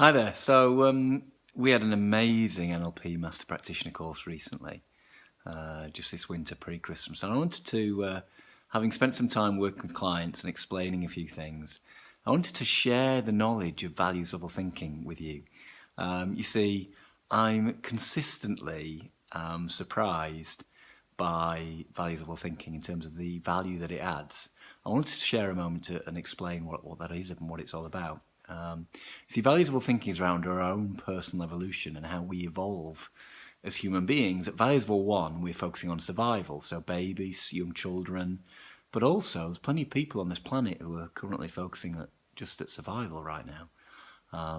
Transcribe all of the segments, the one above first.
Hi there. So we had an amazing NLP Master Practitioner course recently, just this winter pre-Christmas. And I wanted to, having spent some time working with clients and explaining a few things, I wanted to share the knowledge of values level thinking with you. You see, I'm consistently surprised by values level thinking in terms of the value that it adds. I wanted to share a moment and explain what that is and what it's all about. See, values level thinking is around our own personal evolution and how we evolve as human beings. At values level 1, we're focusing on survival, so babies, young children, but also there's plenty of people on this planet who are currently focusing just at survival right now.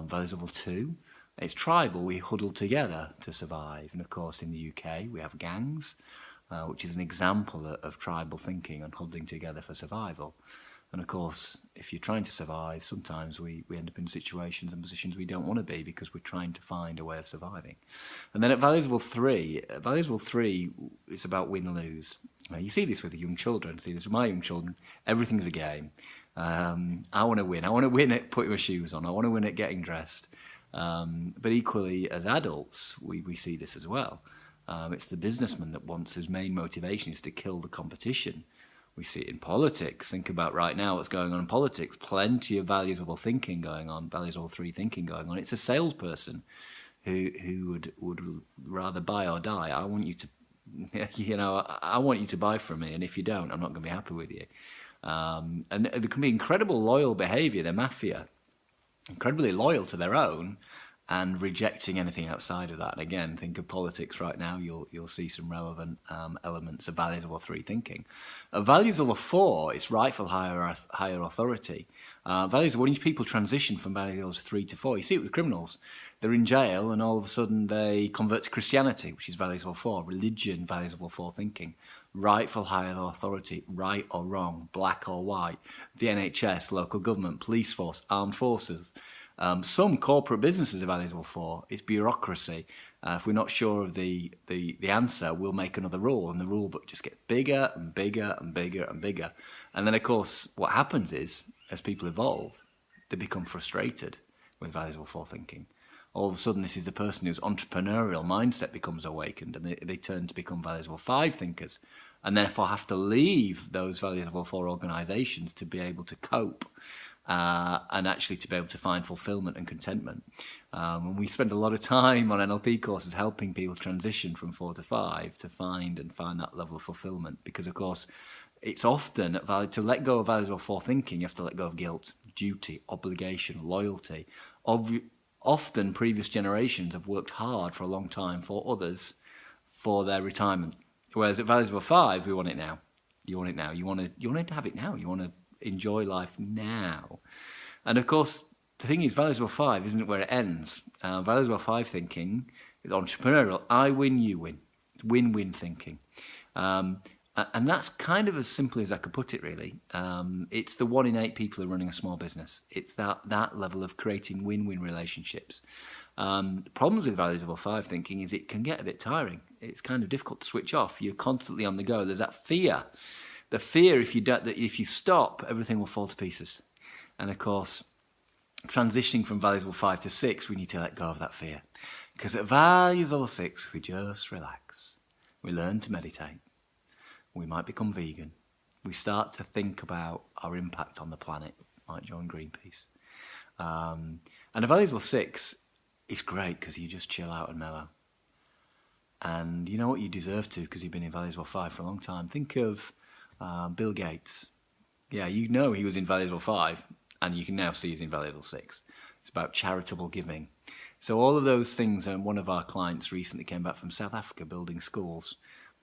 Values level 2, it's tribal, we huddle together to survive. And of course in the UK we have gangs, which is an example of tribal thinking and huddling together for survival. And of course, if you're trying to survive, sometimes we end up in situations and positions we don't want to be because we're trying to find a way of surviving. And then at values level 3, it's about win-lose. You see this with the young children, see this with my young children, everything's a game. I want to win. I want to win at putting my shoes on. I want to win at getting dressed. But equally, as adults, we see this as well. It's the businessman that wants, his main motivation is to kill the competition. We see it in politics. Think about right now what's going on in politics. Plenty of values level thinking going on, values level 3 thinking going on. It's a salesperson who would rather buy or die. I want you to, I want you to buy from me, and if you don't, I'm not going to be happy with you. And there can be incredible loyal behaviour. They're mafia, incredibly loyal to their own, and rejecting anything outside of that. And again, think of politics right now, you'll see some relevant elements of values level 3 thinking. Values level 4 is rightful higher authority. Values, when people transition from values levels 3 to 4, you see it with criminals. They're in jail and all of a sudden they convert to Christianity, which is values level 4. Religion, values level 4 thinking. Rightful higher authority, right or wrong, black or white. The NHS, local government, police force, armed forces. Some corporate businesses are values level 4. It's bureaucracy. If we're not sure of the answer, we'll make another rule, and the rule book just gets bigger and bigger and bigger and bigger. And then, of course, what happens is, as people evolve, they become frustrated with values level 4 thinking. All of a sudden, this is the person whose entrepreneurial mindset becomes awakened, and they turn to become values level 5 thinkers, and therefore have to leave those values level 4 organisations to be able to cope. And actually to be able to find fulfillment and contentment. And we spend a lot of time on NLP courses helping people transition from 4 to 5 to find that level of fulfillment. Because, of course, it's often to let go of values level 4 thinking, you have to let go of guilt, duty, obligation, loyalty. Often previous generations have worked hard for a long time for others for their retirement. Whereas at values level 5, we want it now. You want it now. You want to have it now. You want to enjoy life now. And of course, the thing is, values level 5 isn't where it ends. Values level 5 thinking is entrepreneurial. I win, you win. Win-win thinking. And that's kind of as simple as I could put it, really. It's the 1 in 8 people who are running a small business. It's that level of creating win-win relationships. Problems with values level 5 thinking is it can get a bit tiring. It's kind of difficult to switch off. You're constantly on the go. There's that fear. The fear, if you stop, everything will fall to pieces. And of course, transitioning from values level 5 to 6, we need to let go of that fear. Because at values level 6, we just relax. We learn to meditate. We might become vegan. We start to think about our impact on the planet. Might join Greenpeace. And at values level 6, it's great because you just chill out and mellow. And you know what? You deserve to because you've been in values level 5 for a long time. Think of Bill Gates. Yeah, you know he was in values level 5, and you can now see he's in values level 6. It's about charitable giving. So all of those things, and one of our clients recently came back from South Africa building schools,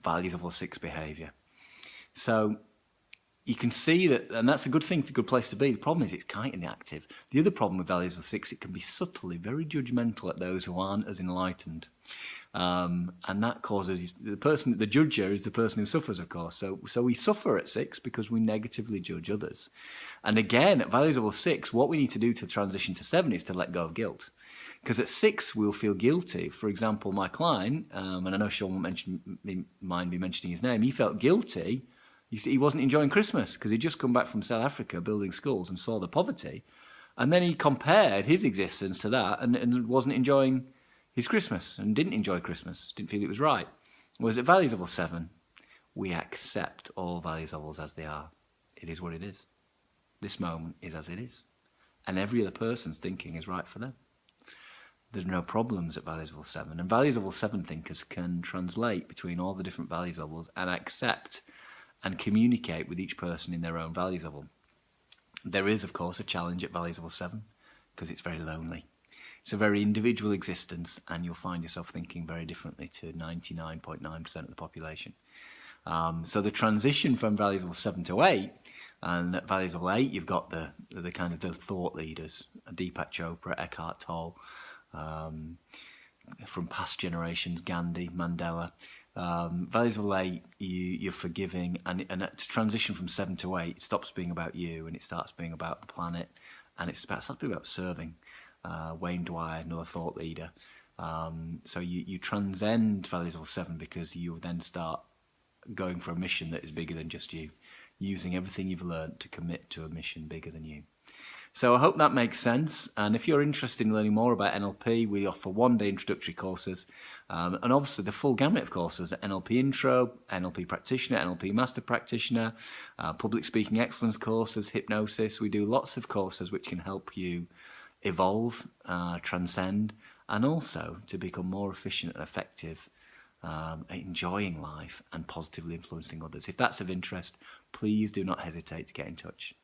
values level 6 behaviour. So you can see that, and that's a good thing, it's a good place to be. The problem is it's kind of inactive. The other problem with values level 6, it can be subtly very judgmental at those who aren't as enlightened. And that causes the judger is the person who suffers, of course. So we suffer at 6 because we negatively judge others. And again, at values level 6, what we need to do to transition to 7 is to let go of guilt. Because at 6, we'll feel guilty. For example, my client, and I know Sean won't mind me mentioning his name, he felt guilty. He wasn't enjoying Christmas because he'd just come back from South Africa building schools and saw the poverty. And then he compared his existence to that and wasn't enjoying his Christmas and didn't enjoy Christmas, didn't feel it was right. Whereas at values level 7, we accept all values levels as they are. It is what it is. This moment is as it is. And every other person's thinking is right for them. There are no problems at values level 7. And values level 7 thinkers can translate between all the different values levels and accept and communicate with each person in their own values level. There is, of course, a challenge at values level 7 because it's very lonely. It's a very individual existence, and you'll find yourself thinking very differently to 99.9% of the population. So the transition from values level 7 to 8, and at values level 8, you've got the kind of the thought leaders, Deepak Chopra, Eckhart Tolle, from past generations, Gandhi, Mandela. Values level 8, you're forgiving, and to transition from 7 to 8, it stops being about you and it starts being about the planet, and it starts being about serving. Wayne Dwyer, another thought leader. So you transcend values level 7 because you then start going for a mission that is bigger than just you, using everything you've learned to commit to a mission bigger than you. So I hope that makes sense. And if you're interested in learning more about NLP, we offer one-day introductory courses, and obviously the full gamut of courses: NLP Intro, NLP Practitioner, NLP Master Practitioner, Public Speaking Excellence courses, Hypnosis. We do lots of courses which can help you evolve, transcend, and also to become more efficient and effective, enjoying life and positively influencing others. If that's of interest, please do not hesitate to get in touch.